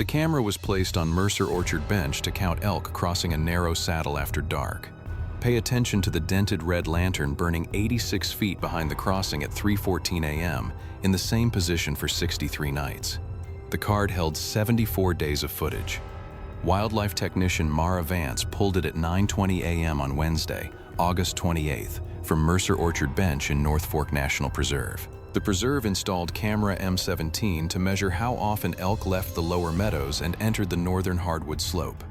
The camera was placed on Mercer Orchard Bench to count elk crossing a narrow saddle after dark. Pay attention to the dented red lantern burning 86 feet behind the crossing at 3:14 a.m. in the same position for 63 nights. The card held 74 days of footage. Wildlife technician Mara Vance pulled it at 9:20 a.m. on Wednesday, August 28th, from Mercer Orchard Bench in North Fork National Preserve. The preserve installed camera M17 to measure how often elk left the lower meadows and entered the northern hardwood slope.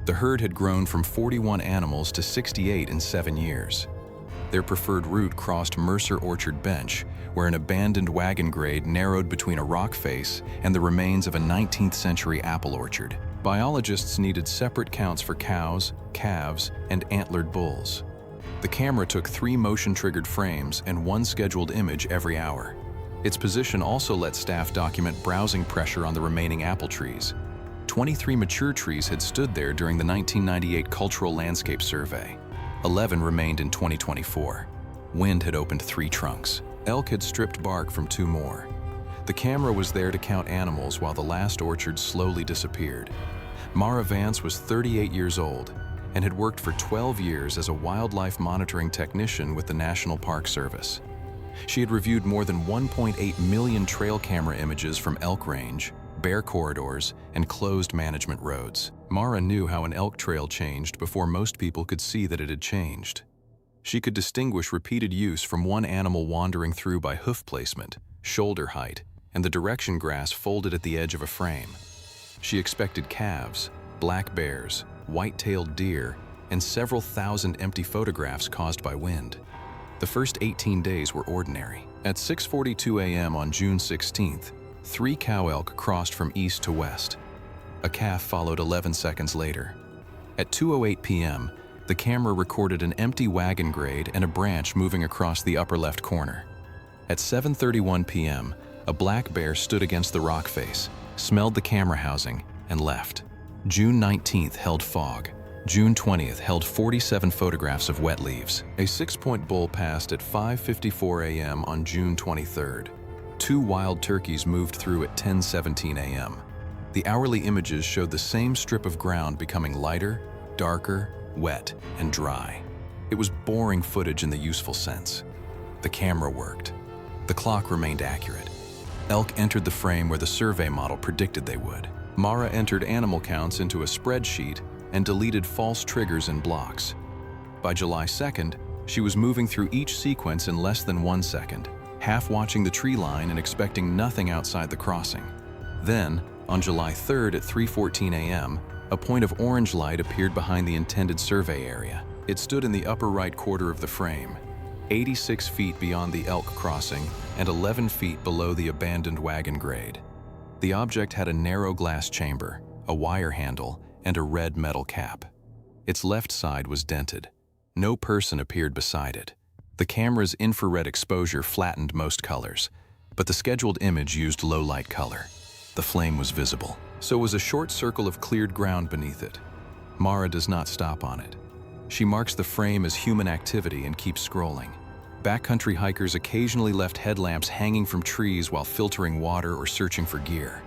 The herd had grown from 41 animals to 68 in 7 years. Their preferred route crossed Mercer Orchard Bench, where an abandoned wagon grade narrowed between a rock face and the remains of a 19th century apple orchard. Biologists needed separate counts for cows, calves, and antlered bulls. The camera took 3 motion-triggered frames and 1 scheduled image every hour. Its position also let staff document browsing pressure on the remaining apple trees. 23 mature trees had stood there during the 1998 Cultural Landscape Survey. 11 remained in 2024. Wind had opened 3 trunks. Elk had stripped bark from 2 more. The camera was there to count animals while the last orchard slowly disappeared. Mara Vance was 38 years old and had worked for 12 years as a wildlife monitoring technician with the National Park Service. She had reviewed more than 1.8 million trail camera images from elk range, bear corridors, and closed management roads. Mara knew how an elk trail changed before most people could see that it had changed. She could distinguish repeated use from one animal wandering through by hoof placement, shoulder height, and the direction grass folded at the edge of a frame. She expected calves, black bears, white-tailed deer, and several thousand empty photographs caused by wind. The first 18 days were ordinary. At 6:42 a.m. on June 16th, 3 cow elk crossed from east to west. A calf followed 11 seconds later. At 2:08 p.m., the camera recorded an empty wagon grade and a branch moving across the upper left corner. At 7:31 p.m., a black bear stood against the rock face, smelled the camera housing, and left. June 19th held fog. June 20th held 47 photographs of wet leaves. A 6-point bull passed at 5:54 a.m. on June 23rd. 2 wild turkeys moved through at 10:17 a.m. The hourly images showed the same strip of ground becoming lighter, darker, wet, and dry. It was boring footage in the useful sense. The camera worked. The clock remained accurate. Elk entered the frame where the survey model predicted they would. Mara entered animal counts into a spreadsheet and deleted false triggers and blocks. By July 2nd, she was moving through each sequence in less than 1 second, half watching the tree line and expecting nothing outside the crossing. Then, on July 3rd at 3:14 a.m., a point of orange light appeared behind the intended survey area. It stood in the upper right quarter of the frame, 86 feet beyond the elk crossing and 11 feet below the abandoned wagon grade. The object had a narrow glass chamber, a wire handle, and a red metal cap. Its left side was dented. No person appeared beside it. The camera's infrared exposure flattened most colors, but the scheduled image used low light color. The flame was visible. So was a short circle of cleared ground beneath it. Mara does not stop on it. She marks the frame as human activity and keeps scrolling. Backcountry hikers occasionally left headlamps hanging from trees while filtering water or searching for gear.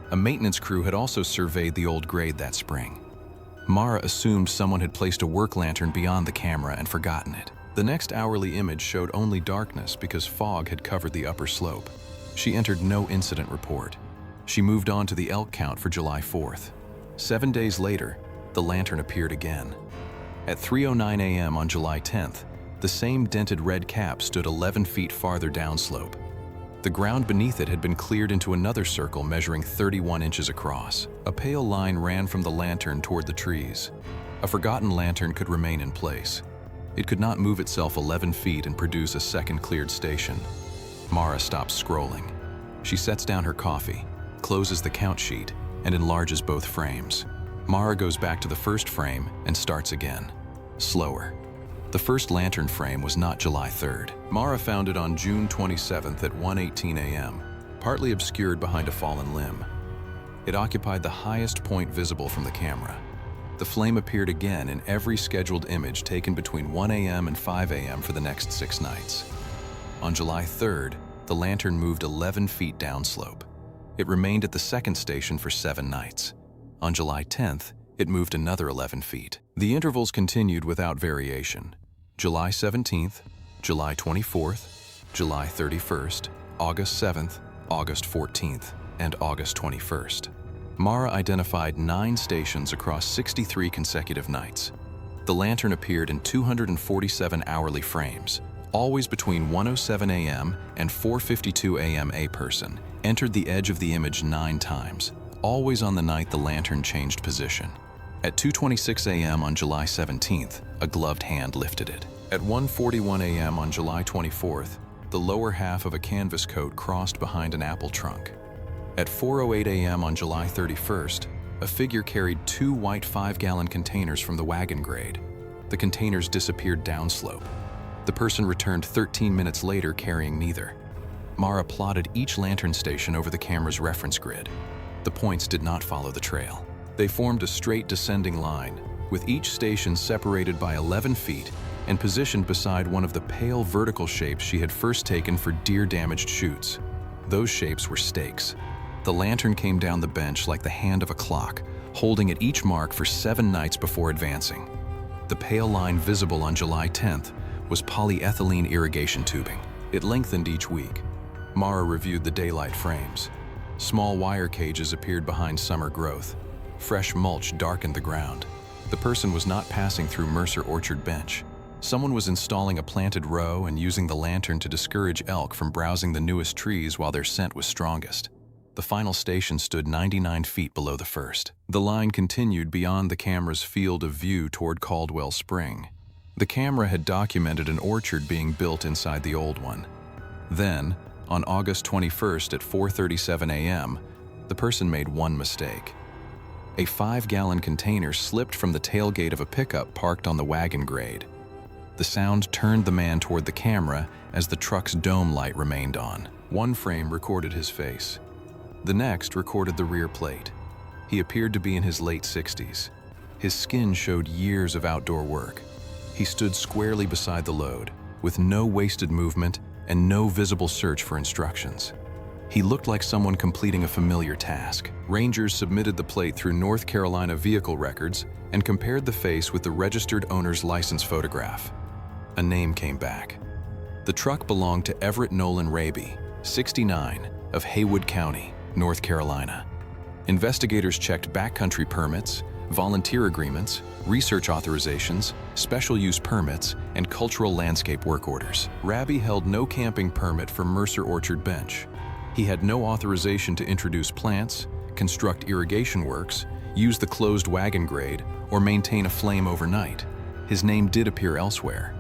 A maintenance crew had also surveyed the old grade that spring. Mara assumed someone had placed a work lantern beyond the camera and forgotten it. The next hourly image showed only darkness because fog had covered the upper slope. She entered no incident report. She moved on to the elk count for July 4th. 7 days later, the lantern appeared again. At 3:09 a.m. on July 10th, the same dented red cap stood 11 feet farther downslope. The ground beneath it had been cleared into another circle measuring 31 inches across. A pale line ran from the lantern toward the trees. A forgotten lantern could remain in place. It could not move itself 11 feet and produce a second cleared station. Mara stops scrolling. She sets down her coffee, closes the count sheet, and enlarges both frames. Mara goes back to the first frame and starts again, slower. The first lantern frame was not July 3rd. Mara found it on June 27th at 1:18 a.m., partly obscured behind a fallen limb. It occupied the highest point visible from the camera. The flame appeared again in every scheduled image taken between 1 a.m. and 5 a.m. for the next 6 nights. On July 3rd, the lantern moved 11 feet downslope. It remained at the second station for 7 nights. On July 10th, it moved another 11 feet. The intervals continued without variation. July 17th, July 24th, July 31st, August 7th, August 14th, and August 21st. Mara identified 9 stations across 63 consecutive nights. The lantern appeared in 247 hourly frames, always between 1:07 a.m. and 4:52 a.m. A person entered the edge of the image 9 times, always on the night the lantern changed position. At 2:26 a.m. on July 17th, a gloved hand lifted it. At 1:41 a.m. on July 24th, the lower half of a canvas coat crossed behind an apple trunk. At 4:08 a.m. on July 31st, a figure carried 2 white 5-gallon containers from the wagon grade. The containers disappeared downslope. The person returned 13 minutes later carrying neither. Mara plotted each lantern station over the camera's reference grid. The points did not follow the trail. They formed a straight descending line, with each station separated by 11 feet and positioned beside one of the pale vertical shapes she had first taken for deer-damaged chutes. Those shapes were stakes. The lantern came down the bench like the hand of a clock, holding at each mark for 7 nights before advancing. The pale line visible on July 10th was polyethylene irrigation tubing. It lengthened each week. Mara reviewed the daylight frames. Small wire cages appeared behind summer growth. Fresh mulch darkened the ground. The person was not passing through Mercer Orchard Bench. Someone was installing a planted row and using the lantern to discourage elk from browsing the newest trees while their scent was strongest. The final station stood 99 feet below the first. The line continued beyond the camera's field of view toward Caldwell Spring. The camera had documented an orchard being built inside the old one. Then, on August 21st at 4:37 a.m., the person made one mistake. A 5-gallon container slipped from the tailgate of a pickup parked on the wagon grade. The sound turned the man toward the camera as the truck's dome light remained on. One frame recorded his face. The next recorded the rear plate. He appeared to be in his late 60s. His skin showed years of outdoor work. He stood squarely beside the load, with no wasted movement and no visible search for instructions. He looked like someone completing a familiar task. Rangers submitted the plate through North Carolina vehicle records and compared the face with the registered owner's license photograph. A name came back. The truck belonged to Everett Nolan Raby, 69, of Haywood County, North Carolina. Investigators checked backcountry permits, volunteer agreements, research authorizations, special use permits, and cultural landscape work orders. Raby held no camping permit for Mercer Orchard Bench. He had no authorization to introduce plants, construct irrigation works, use the closed wagon grade, or maintain a flame overnight. His name did appear elsewhere.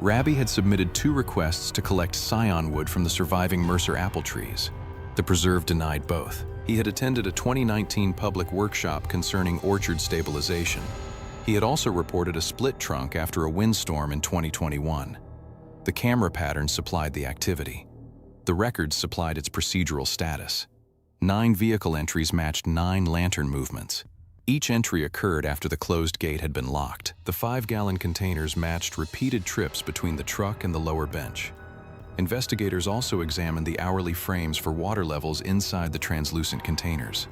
Raby had submitted 2 requests to collect scion wood from the surviving Mercer apple trees. The preserve denied both. He had attended a 2019 public workshop concerning orchard stabilization. He had also reported a split trunk after a windstorm in 2021. The camera pattern supplied the activity. The records supplied its procedural status. 9 vehicle entries matched 9 lantern movements. Each entry occurred after the closed gate had been locked. The 5-gallon containers matched repeated trips between the truck and the lower bench. Investigators also examined the hourly frames for water levels inside the translucent containers.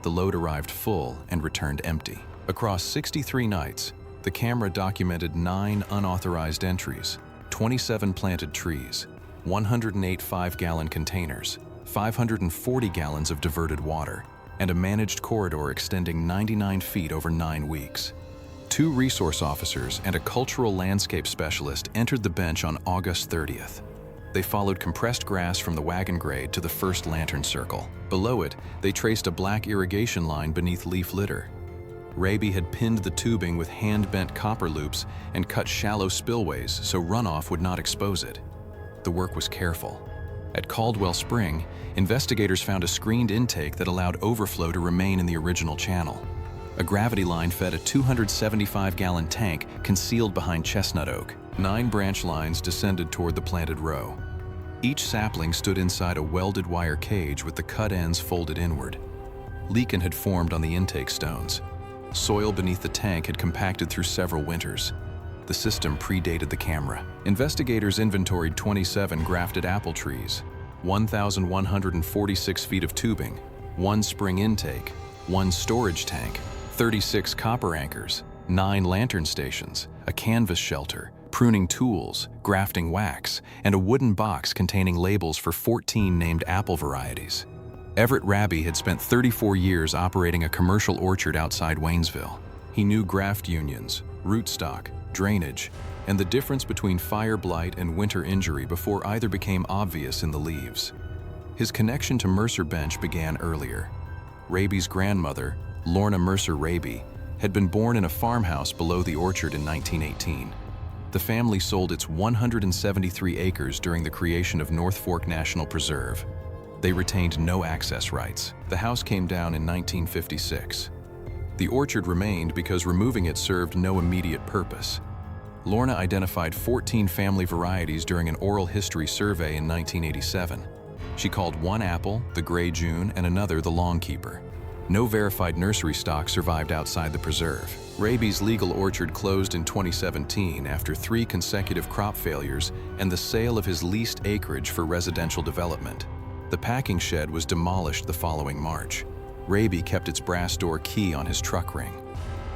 The load arrived full and returned empty. Across 63 nights, the camera documented 9 unauthorized entries, 27 planted trees, 108 5-gallon containers, 540 gallons of diverted water, and a managed corridor extending 99 feet over 9 weeks. 2 resource officers and a cultural landscape specialist entered the bench on August 30th. They followed compressed grass from the wagon grade to the first lantern circle. Below it, they traced a black irrigation line beneath leaf litter. Raby had pinned the tubing with hand-bent copper loops and cut shallow spillways so runoff would not expose it. The work was careful. At Caldwell Spring, investigators found a screened intake that allowed overflow to remain in the original channel. A gravity line fed a 275-gallon tank concealed behind chestnut oak. 9 branch lines descended toward the planted row. Each sapling stood inside a welded wire cage with the cut ends folded inward. Lichen had formed on the intake stones. Soil beneath the tank had compacted through several winters. The system predated the camera. Investigators inventoried 27 grafted apple trees, 1,146 feet of tubing, 1 spring intake, 1 storage tank, 36 copper anchors, 9 lantern stations, a canvas shelter, pruning tools, grafting wax, and a wooden box containing labels for 14 named apple varieties. Everett Raby had spent 34 years operating a commercial orchard outside Waynesville. He knew graft unions, rootstock, drainage, and the difference between fire blight and winter injury before either became obvious in the leaves. His connection to Mercer Bench began earlier. Raby's grandmother, Lorna Mercer Raby, had been born in a farmhouse below the orchard in 1918. The family sold its 173 acres during the creation of North Fork National Preserve. They retained no access rights. The house came down in 1956. The orchard remained because removing it served no immediate purpose. Lorna identified 14 family varieties during an oral history survey in 1987. She called one apple the Gray June and another the Longkeeper. No verified nursery stock survived outside the preserve. Raby's legal orchard closed in 2017 after 3 consecutive crop failures and the sale of his leased acreage for residential development. The packing shed was demolished the following March. Raby kept its brass door key on his truck ring.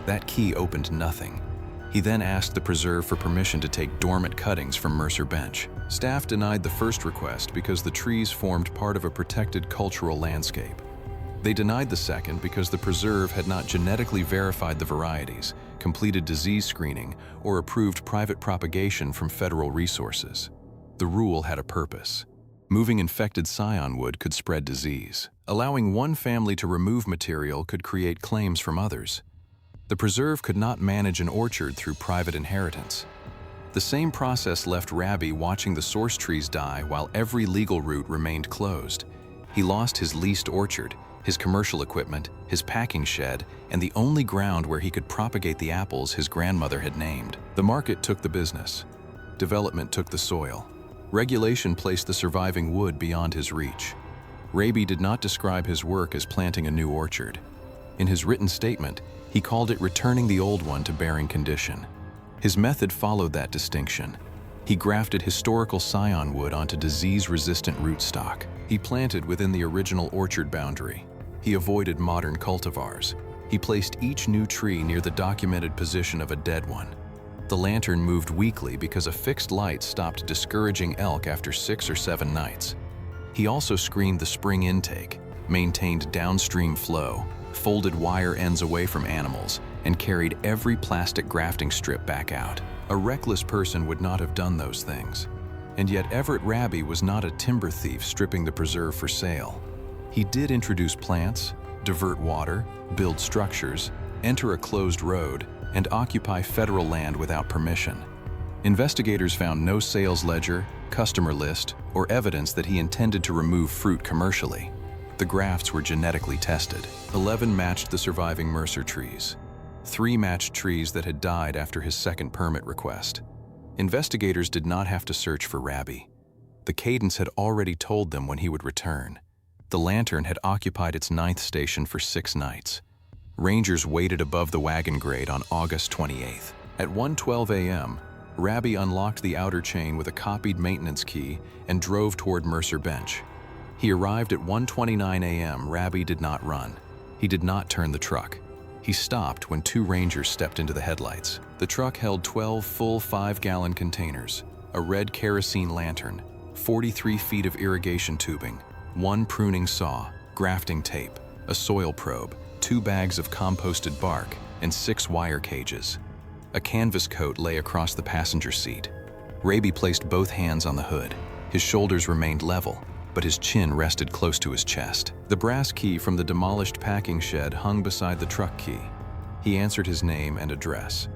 That key opened nothing. He then asked the preserve for permission to take dormant cuttings from Mercer Bench. Staff denied the first request because the trees formed part of a protected cultural landscape. They denied the second because the preserve had not genetically verified the varieties, completed disease screening, or approved private propagation from federal resources. The rule had a purpose. Moving infected scion wood could spread disease. Allowing one family to remove material could create claims from others. The preserve could not manage an orchard through private inheritance. The same process left Raby watching the source trees die while every legal route remained closed. He lost his leased orchard, his commercial equipment, his packing shed, and the only ground where he could propagate the apples his grandmother had named. The market took the business. Development took the soil. Regulation placed the surviving wood beyond his reach. Raby did not describe his work as planting a new orchard. In his written statement, he called it returning the old one to bearing condition. His method followed that distinction. He grafted historical scion wood onto disease-resistant rootstock. He planted within the original orchard boundary. He avoided modern cultivars. He placed each new tree near the documented position of a dead one. The lantern moved weekly because a fixed light stopped discouraging elk after 6 or 7 nights. He also screened the spring intake, maintained downstream flow, folded wire ends away from animals, and carried every plastic grafting strip back out. A reckless person would not have done those things. And yet Everett Raby was not a timber thief stripping the preserve for sale. He did introduce plants, divert water, build structures, enter a closed road, and occupy federal land without permission. Investigators found no sales ledger, customer list, or evidence that he intended to remove fruit commercially. The grafts were genetically tested. 11 matched the surviving Mercer trees. 3 matched trees that had died after his second permit request. Investigators did not have to search for Raby. The cadence had already told them when he would return. The lantern had occupied its 9th station for 6 nights. Rangers waited above the wagon grade on August 28th. At 1:12 a.m., Raby unlocked the outer chain with a copied maintenance key and drove toward Mercer Bench. He arrived at 1:29 a.m. Raby did not run. He did not turn the truck. He stopped when 2 rangers stepped into the headlights. The truck held 12 full 5-gallon containers, a red kerosene lantern, 43 feet of irrigation tubing, 1 pruning saw, grafting tape, a soil probe, 2 bags of composted bark, and 6 wire cages. A canvas coat lay across the passenger seat. Raby placed both hands on the hood. His shoulders remained level, but his chin rested close to his chest. The brass key from the demolished packing shed hung beside the truck key. He answered his name and address.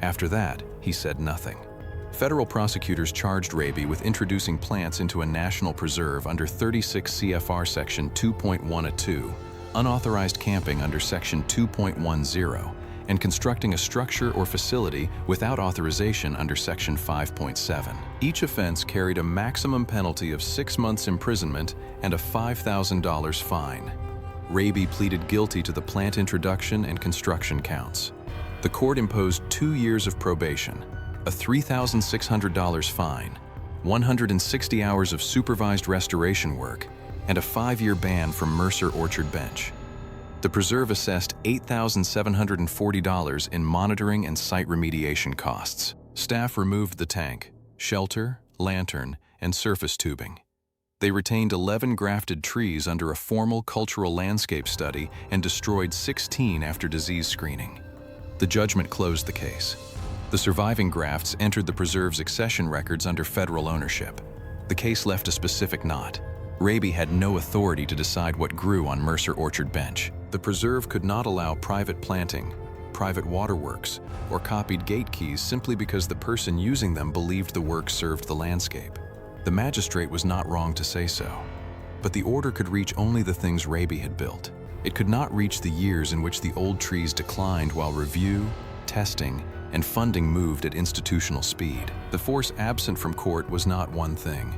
After that, he said nothing. Federal prosecutors charged Raby with introducing plants into a national preserve under 36 CFR Section 2.1(2), unauthorized camping under Section 2.10, and constructing a structure or facility without authorization under Section 5.7. Each offense carried a maximum penalty of 6 months imprisonment and a $5,000 fine. Raby pleaded guilty to the plant introduction and construction counts. The court imposed 2 years of probation, a $3,600 fine, 160 hours of supervised restoration work, and a 5-year ban from Mercer Orchard Bench. The preserve assessed $8,740 in monitoring and site remediation costs. Staff removed the tank, shelter, lantern, and surface tubing. They retained 11 grafted trees under a formal cultural landscape study and destroyed 16 after disease screening. The judgment closed the case. The surviving grafts entered the preserve's accession records under federal ownership. The case left a specific knot. Raby had no authority to decide what grew on Mercer Orchard Bench. The preserve could not allow private planting, private waterworks, or copied gate keys simply because the person using them believed the work served the landscape. The magistrate was not wrong to say so. But the order could reach only the things Raby had built. It could not reach the years in which the old trees declined while review, testing, and funding moved at institutional speed. The force absent from court was not one thing.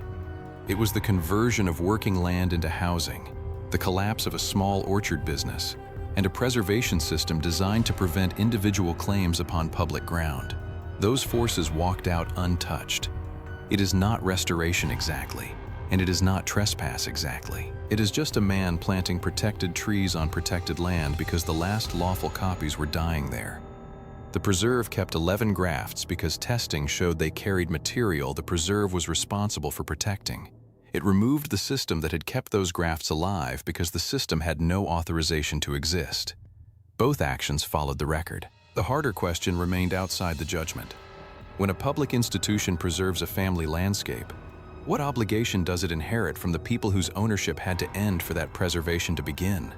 It was the conversion of working land into housing, the collapse of a small orchard business, and a preservation system designed to prevent individual claims upon public ground. Those forces walked out untouched. It is not restoration exactly, and it is not trespass exactly. It is just a man planting protected trees on protected land because the last lawful copies were dying there. The preserve kept 11 grafts because testing showed they carried material the preserve was responsible for protecting. It removed the system that had kept those grafts alive because the system had no authorization to exist. Both actions followed the record. The harder question remained outside the judgment. When a public institution preserves a family landscape, what obligation does it inherit from the people whose ownership had to end for that preservation to begin?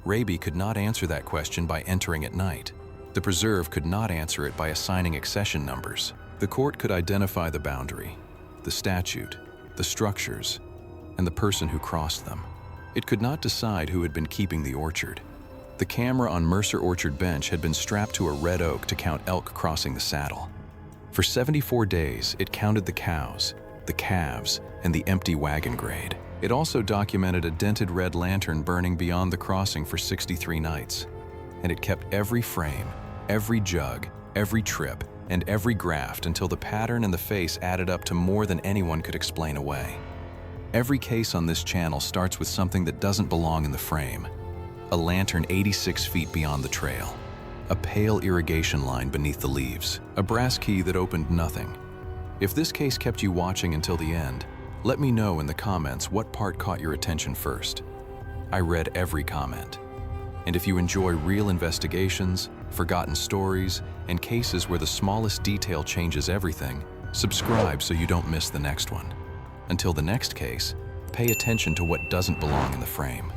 Raby could not answer that question by entering at night. The preserve could not answer it by assigning accession numbers. The court could identify the boundary, the statute, the structures, and the person who crossed them. It could not decide who had been keeping the orchard. The camera on Mercer Orchard Bench had been strapped to a red oak to count elk crossing the saddle. For 74 days, it counted the cows, the calves, and the empty wagon grade. It also documented a dented red lantern burning beyond the crossing for 63 nights. And it kept every frame, every jug, every trip, and every graft until the pattern and the face added up to more than anyone could explain away. Every case on this channel starts with something that doesn't belong in the frame. A lantern 86 feet beyond the trail. A pale irrigation line beneath the leaves. A brass key that opened nothing. If this case kept you watching until the end, let me know in the comments what part caught your attention first. I read every comment. And if you enjoy real investigations, forgotten stories, and cases where the smallest detail changes everything, subscribe so you don't miss the next one. Until the next case, pay attention to what doesn't belong in the frame.